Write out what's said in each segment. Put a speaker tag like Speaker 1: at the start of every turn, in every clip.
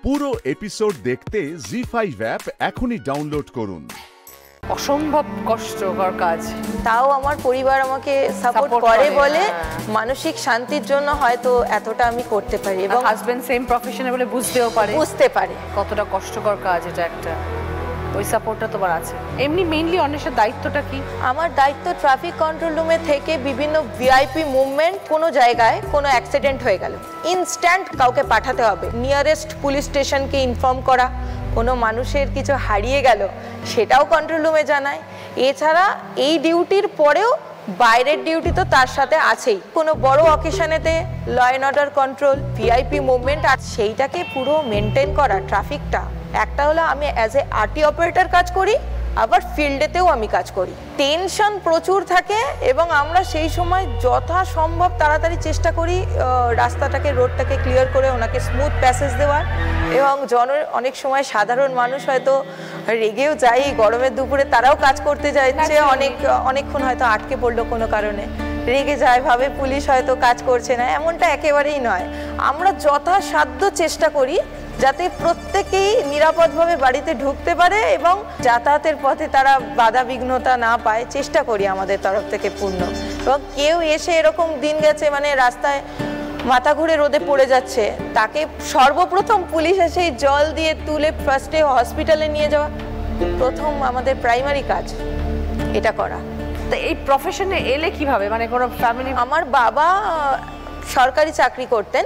Speaker 1: পুরো এপিসোড দেখতে জি5 অ্যাপ এখনই ডাউনলোড করুন।
Speaker 2: অসম্ভব কষ্টকর কাজ,
Speaker 3: তাও আমার পরিবার আমাকে সাপোর্ট করে বলে মানসিক শান্তির জন্য হয়তো এতটা আমি করতে পারি, এবং
Speaker 2: হাজবেন্ড সেম প্রফেশনে বলে বুঝতে পারে কতটা কষ্টকর কাজ এটা একটা। ওই সাপোর্টটা তোমার আছে। এমনি মেইনলি অন্বেষার দায়িত্বটা কি?
Speaker 3: আমার দায়িত্ব ট্রাফিক কন্ট্রোল রুমে থেকে বিভিন্ন ভিআইপি মুভমেন্ট, কোনো জায়গায় কোনো অ্যাক্সিডেন্ট হয়ে গেল ইনস্ট্যান্ট কাউকে পাঠাতে হবে, নিয়ারেস্ট পুলিশ স্টেশনকে ইনফর্ম করা, কোনো মানুষের কিছু হারিয়ে গেল সেটাও কন্ট্রোল রুমে জানায়। এছাড়া এই ডিউটির পরেও বাইরের ডিউটি তো তার সাথে আছেই, কোনো বড় অকেশনেতে law and order control, VIP movement, আর সেইটাকে পুরো মেনটেন করা ট্রাফিকটা। একটা হলো আমি অ্যাজ এ আরটি অপারেটর কাজ করি, আবার ফিল্ডেতেও আমি কাজ করি। টেনশন প্রচুর থাকে এবং আমরা সেই সময় যথাসম্ভব তাড়াতাড়ি চেষ্টা করি রাস্তাটাকে, রোডটাকে ক্লিয়ার করে ওনাকে স্মুথ প্যাসেজ দেওয়ার। এবং অনেক সময় সাধারণ মানুষ হয়তো রেগেও যায়, গরমের দুপুরে তারাও কাজ করতে যাচ্ছে, অনেকক্ষণ হয়তো আটকে পড়লো কোনো কারণে, রেগে যায়, ভাবে পুলিশ হয়তো কাজ করছে না, এমনটা একেবারেই নয়। আমরা যথাসাধ্য চেষ্টা করি যাতে প্রত্যেকেই নিরাপদভাবে বাড়িতে ঢুকতে পারে এবং যাতায়াতের পথে তারা বাধা বিঘ্নতা না পায়, চেষ্টা করি আমাদের তরফ থেকে পূর্ণ। এবং কেউ এসে এরকম দিন গেছে মানে রাস্তায় মাথা ঘুরে রোদে পড়ে যাচ্ছে, তাকে সর্বপ্রথম পুলিশ এসে জল দিয়ে তুলে ফার্স্টে হসপিটালে নিয়ে যাওয়া প্রথম আমাদের প্রাইমারি কাজ, এটা করা।
Speaker 2: তো এই প্রফেশনে এলে কিভাবে, মানে কোনো ফ্যামিলি?
Speaker 3: আমার বাবা সরকারি চাকরি করতেন,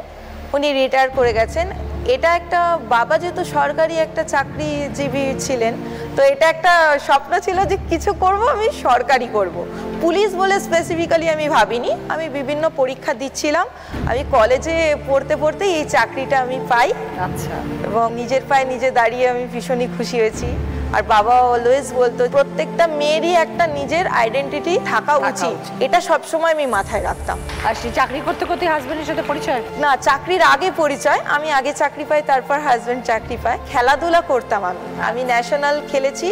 Speaker 3: উনি রিটায়ার করে গেছেন। এটা একটা, বাবা যেহেতু সরকারি একটা চাকরিজীবী ছিলেন, তো এটা একটা স্বপ্ন ছিল যে কিছু করব, আমি সরকারি করব। পুলিশ বলে স্পেসিফিক্যালি আমি ভাবিনি, আমি বিভিন্ন পরীক্ষা দিচ্ছিলাম, আমি কলেজে পড়তে পড়তে এই চাকরিটা আমি পাই।
Speaker 2: আচ্ছা।
Speaker 3: এবং নিজের পায়ে নিজে দাঁড়িয়ে আমি ভীষণই খুশি হয়েছি। আর বাবা অলওয়েজ বলতো প্রত্যেকটা মেয়েরই একটা নিজের আইডেন্টিটি থাকা উচিত, এটা সবসময় আমি মাথায় রাখতাম।
Speaker 2: আর সেই চাকরি করতে করতে হাজবেন্ডের সাথে পরিচয়?
Speaker 3: না, চাকরির আগে পরিচয়, আমি আগে চাকরি পাই, তারপর হাজবেন্ড চাকরি পায়। খেলাধুলা করতাম আমি ন্যাশনাল খেলেছি,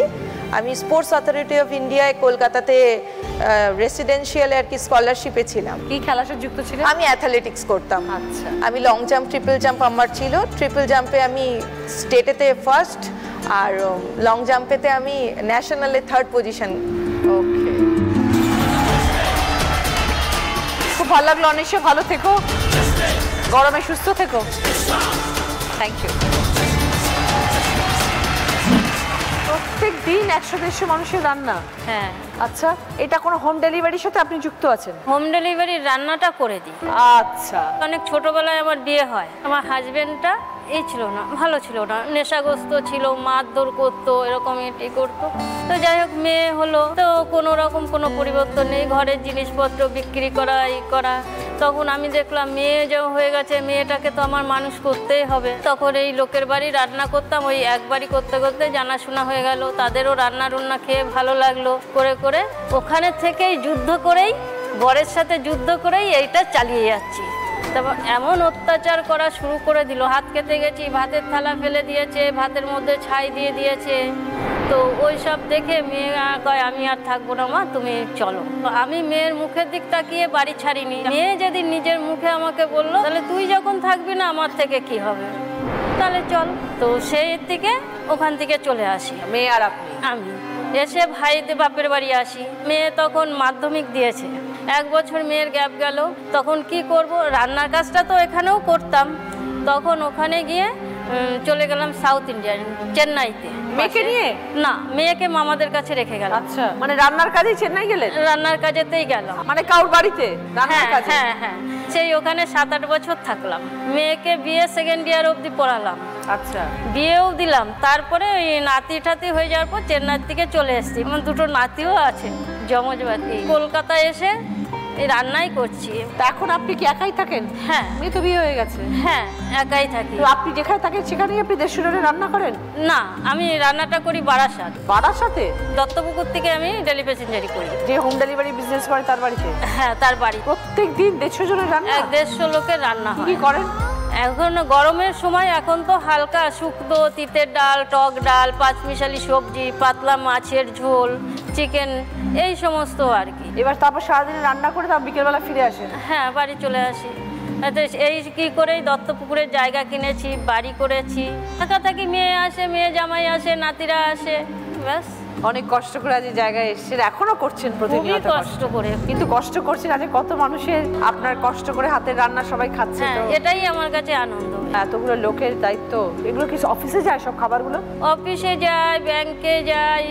Speaker 3: আমি স্পোর্টস অথরিটি অফ ইন্ডিয়ায় কলকাতাতে রেসিডেন্সিয়ালে আর কি স্কলারশিপে ছিলাম।
Speaker 2: কি খেলার সাথে যুক্ত ছিলেন?
Speaker 3: আমি অ্যাথলেটিক্স করতাম।
Speaker 2: আচ্ছা।
Speaker 3: আমি লং জাম্প, ট্রিপল জাম্প আমার ছিল। ট্রিপল জাম্পে আমি স্টেটেতে ফার্স্ট, আর লং জাম্পেতে আমি ন্যাশনালে থার্ড পজিশন।
Speaker 2: ওকে, খুব ভালো লাগলো অনেশা, ভালো থেকো, গরমে সুস্থ থেকো। Thank you. প্রত্যেক দিন 100-150 মানুষের রান্না?
Speaker 4: হ্যাঁ।
Speaker 2: আচ্ছা, এটা কোনো হোম ডেলিভারির সাথে আপনি যুক্ত আছেন?
Speaker 4: হোম ডেলিভারির রান্নাটা করে দিই।
Speaker 2: আচ্ছা।
Speaker 4: অনেক ছোটবেলায় আমার বিয়ে হয়, আমার হাজবেন্ডটা এই ছিল না, ভালো ছিল না, নেশাগ্রস্ত ছিল, মারধর করতো, এরকম এটি করতো। তো যাই হোক, মেয়ে হলো, তো কোনো রকম কোনো পরিবর্তন নেই, ঘরের জিনিসপত্র বিক্রি করা, এই করা। তখন আমি দেখলাম মেয়ে যে হয়ে গেছে, মেয়েটাকে তো আমার মানুষ করতেই হবে। তখন এই লোকের বাড়ি রান্না করতাম, ওই একবারই করতে করতে জানাশোনা হয়ে গেল, তাদেরও রান্না খেয়ে ভালো লাগলো, করে করে ওখানে থেকেই যুদ্ধ করেই, বরের সাথে যুদ্ধ করেই এইটা চালিয়ে যাচ্ছি। তারপর এমন অত্যাচার করা শুরু করে দিল, হাত কেটে গেছি, ভাতের থালা ফেলে দিয়েছে, ভাতের মধ্যে ছাই দিয়ে দিয়েছে। তো ওই সব দেখে মেয়ে কয় আমি আর থাকবো না মা, তুমি চলো। আমি মেয়ের মুখের দিক তাকিয়ে বাড়ি ছাড়িনি। মেয়ে যেদিন নিজের মুখে আমাকে বললো, তাহলে তুই যখন থাকবি না আমার থেকে কি হবে, তাহলে চল। তো সেই থেকে ওখান থেকে চলে আসি।
Speaker 2: মেয়ে আর আপনি?
Speaker 4: আমি এসে ভাইদের বাপের বাড়ি আসি। মেয়ে তখন মাধ্যমিক দিয়েছে, 1 বছর মেয়ের গ্যাপ গেল। তখন কি করব, রান্নার কাজটা তো এখানেও করতাম, তখন ওখানে গিয়ে চলে গেলাম সাউথ ইন্ডিয়ান, চেন্নাইতে।
Speaker 2: মেয়েকে নিয়ে?
Speaker 4: না, মেয়েকে মামাদের কাছে রেখে গেলাম।
Speaker 2: আচ্ছা, মানে রান্নার কাজেই চেন্নাই গেলেন?
Speaker 4: রান্নার কাজেতেই গেলাম।
Speaker 2: মানে কাউর বাড়িতে রান্নার কাজে?
Speaker 4: হ্যাঁ হ্যাঁ, সেই ওখানে 7-8 বছর থাকলাম। মেয়েকে বিয়ে 2nd ইয়ার অবধি পড়ালাম।
Speaker 2: আচ্ছা।
Speaker 4: বিয়েও দিলাম। তারপরে ওই নাতি ঠাতি হয়ে যাওয়ার পর চেন্নাইয়ের দিকে চলে এসেছি। আমার 2টো নাতিও আছে, যমজ বাতি। কলকাতায় এসে এই রান্নাই করছি।
Speaker 2: তা এখন আপনি কি একাই থাকেন?
Speaker 4: হ্যাঁ।
Speaker 2: মেয়ে তো বিয়ে হয়ে গেছে?
Speaker 4: হ্যাঁ, একাই থাকি।
Speaker 2: তো আপনি যেখানে থাকেন সেখানেই আপনি দেশে রান্না করেন?
Speaker 4: না, আমি রান্নাটা করি বারাসাত।
Speaker 2: বারাসাতে?
Speaker 4: দত্তপুকুর থেকে আমি ডেলি প্যাসেঞ্জারি করি।
Speaker 2: যে হোম ডেলিভারি বিজনেস করে তার বাড়িতে?
Speaker 4: হ্যাঁ, তার বাড়ি।
Speaker 2: প্রত্যেক দিন 150 জনের রান্না?
Speaker 4: 150 লোকের রান্না হয়।
Speaker 2: কি করেন?
Speaker 4: এখন গরমের সময় এখন তো হালকা শুক্তো, তিতের ডাল, টক ডাল, 5 মিশালি সবজি, পাতলা মাছের ঝোল, চিকেন, এই সমস্ত আর কি।
Speaker 2: এবার তারপর সারাদিন রান্না করে তারপর বিকেলবেলা ফিরে আসেন?
Speaker 4: হ্যাঁ, বাড়ি চলে আসি। এই কি করেই দত্তপুকুরের জায়গা কিনেছি, বাড়ি করেছি, থাকি মেয়ে আসে, মেয়ে জামাই আসে, নাতিরা আসে, ব্যাস।
Speaker 2: অনেক কষ্ট করে আজ এই জায়গায় এসেছেন, এখনো করছেন প্রতিনিয়ত
Speaker 4: কষ্ট করে,
Speaker 2: কিন্তু কষ্ট করছেন আজ কত মানুষের আপনার কষ্ট করে হাতের রান্না সবাই খাচ্ছে। তো
Speaker 4: এটাই আমার কাছে আনন্দ।
Speaker 2: এতগুলো লোকের দায়িত্ব, এগুলো কি অফিসে যায় সব খাবারগুলো?
Speaker 4: অফিসে যায়, ব্যাংকে যায়,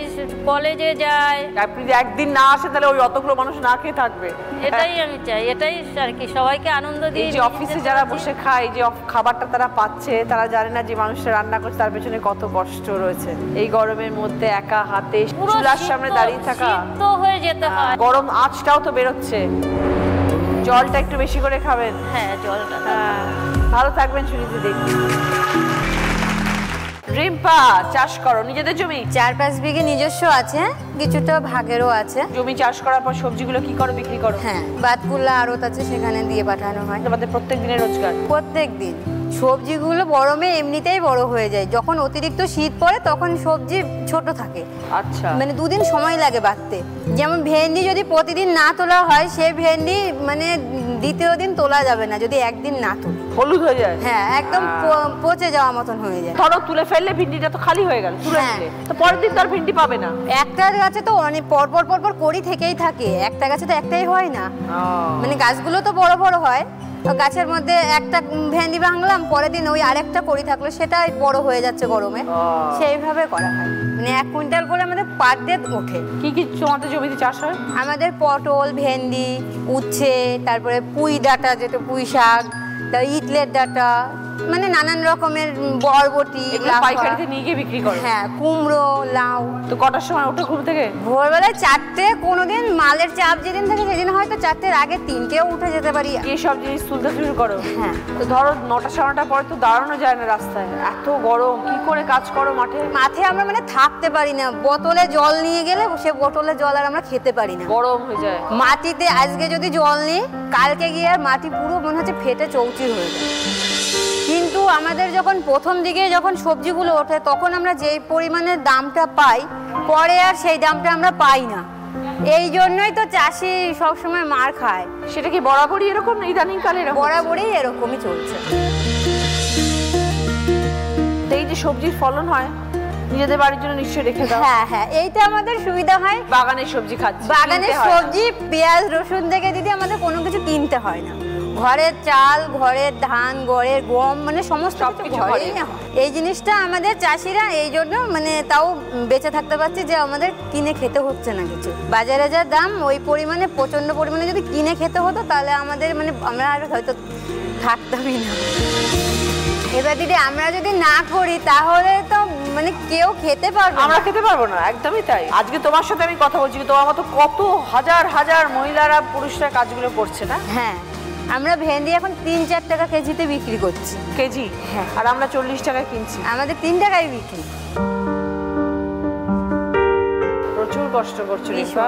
Speaker 4: কলেজে যায়।
Speaker 2: আপনি যদি একদিন না আসেন তাহলে ওই অতগুলো মানুষ না খেয়ে থাকবে।
Speaker 4: এটাই আমি চাই, এটাই আর কি, সবাইকে আনন্দ দিই।
Speaker 2: যে অফিসে যারা বসে খায়, যে খাবারটা তারা পাচ্ছে, তারা জানে না যে মানুষটা রান্না করছে তার পেছনে কত কষ্ট রয়েছে। এই গরমের মধ্যে একা হাতে চুলার সামনে দাঁড়িয়ে থাকা,
Speaker 4: তো হয়ে যেতে হয়।
Speaker 2: গরম আঁচটাও তো বেরোচ্ছে। জলটা একটু বেশি করে খাবেন।
Speaker 4: হ্যাঁ, জলটা।
Speaker 2: ভালো থাকবেন সুনীতি। রিম্পা, চাষ করো নিজেদের জমি?
Speaker 5: 4-5 বিঘে নিজস্ব আছে, কিছুটা ভাগেরও আছে।
Speaker 2: জমি চাষ করার পর সবজিগুলো কি করো, বিক্রি করো?
Speaker 5: হ্যাঁ, বাতকুল্লা আড়ত আছে, সেখানে দিয়ে পাঠানো হয়।
Speaker 2: তোমাদের প্রত্যেক দিনের রোজগার?
Speaker 5: প্রত্যেক দিন। সবজিগুলো গরমে এমনিতেই বড় হয়ে যায়, যখন অতিরিক্ত শীত পড়ে তখন সবজি ছোট থাকে।
Speaker 2: আচ্ছা,
Speaker 5: মানে 2 দিন সময় লাগে বাড়তে। যেমন ভেন্ডি যদি প্রতিদিন না তোলা হয়, সেই ভেন্ডি মানে দ্বিতীয় দিন তোলা যাবে না যদি একদিন না তুলি,
Speaker 2: হলুদ হয়ে যায়।
Speaker 5: হ্যাঁ, একদম পচে যাওয়া মতন হয়ে যায়।
Speaker 2: ধরো তুলে ফেললে ভিন্ডিটা তো খালি হয়ে গেল, তুলে
Speaker 5: হ্যাঁ।
Speaker 2: দিলে তো পরের দিন তো আর ভিন্ডি পাবে না।
Speaker 5: একটা গাছে তো অনেক পরপর করি থেকেই থাকে, একটা গাছে তো একটাই হয় না। মানে গাছগুলো তো বড় বড় হয়, তো গাছের মধ্যে একটা ভেন্ডি ভাঙলাম, পরের দিন ওই আরেকটা করি থাকলো, সেটা বড় হয়ে যাচ্ছে গরমে, সেইভাবে করা হয়। মানে 1 কুইন্টাল করে আমাদের পার ডে ওঠে।
Speaker 2: কি কি তোমাদের জমিতে চাষ হয়?
Speaker 5: আমাদের পটল, ভেন্ডি, উচ্ছে, তারপরে পুঁই ডাঁটা, যেটা পুঁই শাক, তারপর ইটলের ডাঁটা, মানে নানান রকমের বরবটি,
Speaker 2: এগুলো পাইকারিতে নিয়ে গিয়ে বিক্রি করো?
Speaker 5: হ্যাঁ, কুমড়ো, লাউ।
Speaker 2: তো কটার সময় ওঠো ঘুম থেকে?
Speaker 5: ভোরবেলায় 4টে, কোনোদিন মালের চাপ যেদিন থাকে সেদিন হয়তো 4টের আগে 3টেও উঠে যেতে পারি।
Speaker 2: এই সব জিনিস তুলতে শুরু করো?
Speaker 5: হ্যাঁ।
Speaker 2: তো ধরো 9টা 9:30 পরে তো দাঁড়ানো যায় না রাস্তায়, এত গরম, কি করে কাজ করো মাঠে?
Speaker 5: মাঠে আমরা মানে থাকতে পারি না, বোতলে জল নিয়ে গেলে সে বোতলে জল আর আমরা খেতে পারি না,
Speaker 2: গরম হয়ে যায়।
Speaker 5: মাটিতে আজকে যদি জল নিই, কালকে গিয়ে আর মাটি পুরো মনে হচ্ছে ফেটে চৌচির হয়ে যায়। কিন্তু আমাদের যখন প্রথম দিকে যখন সবজিগুলো ওঠে, তখন আমরা যেই পরিমাণে দামটা পাই, পরে আর সেই দামটা আমরা পাই না। এই জন্যই তো চাষি সবসময় মার খায়।
Speaker 2: সেটা কি বরাবরই এরকম, ইদানিং কালে এরকম?
Speaker 5: বরাবরই এরকমই চলছে।
Speaker 2: এই যে সবজির ফলন হয়, নিজেদের বাড়ির জন্য নিশ্চয়ই রেখে দাও?
Speaker 5: হ্যাঁ হ্যাঁ, এইটা আমাদের সুবিধা হয়।
Speaker 2: বাগানের সবজি খাচ্ছি,
Speaker 5: বাগানের সবজি, পেঁয়াজ রসুন থেকে দিদি আমাদের কোনো কিছু কিনতে হয় না। ঘরের চাল, ঘরের ধান, ঘরের গম, মানে সমস্ত কিছু ঘরেই হয়। এই জিনিসটা আমাদের চাষিরা এই জন্য মানে তাও বেঁচে থাকতে পারছে, যে আমাদের কিনে খেতে হচ্ছে না কিছু। বাজারে যা দাম, ওই পরিমাণে প্রচন্ড পরিমাণে যদি কিনে খেতে হতো, তাহলে আমাদের মানে আমরা আর হয়তো থাকতামই না। এবার দিদি আমরা যদি না করি তাহলে তো মানে কেউ খেতে পারবে না।
Speaker 2: আমরা খেতে পারবো না, একদমই তাই। আজকে তোমার সাথে আমি কথা বলছি, তোমার মতো কত হাজার হাজার মহিলারা, পুরুষরা কাজগুলো করছে না?
Speaker 5: হ্যাঁ, আমরা ভেন্ডি এখন 3-4 টাকা কেজিতে বিক্রি করছি।
Speaker 2: কেজি?
Speaker 5: হ্যাঁ।
Speaker 2: আর আমরা 40 টাকায় কিনছি।
Speaker 5: আমাদের 3 টাকায় বিক্রি।
Speaker 2: প্রচুর কষ্ট করছো রিম্পা,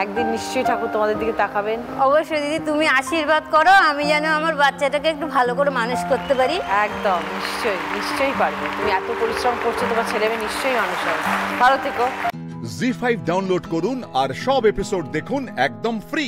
Speaker 2: একদিন নিশ্চয়ই ঠাকুর তোমাদের দিকে তাকাবেন।
Speaker 5: অবশ্যই দিদি, তুমি আশীর্বাদ করো, আমি যেন আমার বাচ্চাটাকে একটু ভালো করে মানুষ করতে পারি।
Speaker 2: একদম, নিশ্চয়ই নিশ্চয়ই পারবে। তুমি এত পরিশ্রম করছো, তোমার ছেলে মেয়ে নিশ্চয়ই মানুষ হবে। ভালো থেকো।
Speaker 1: জি5 ডাউনলোড করুন আর সব এপিসোড দেখুন একদম ফ্রি।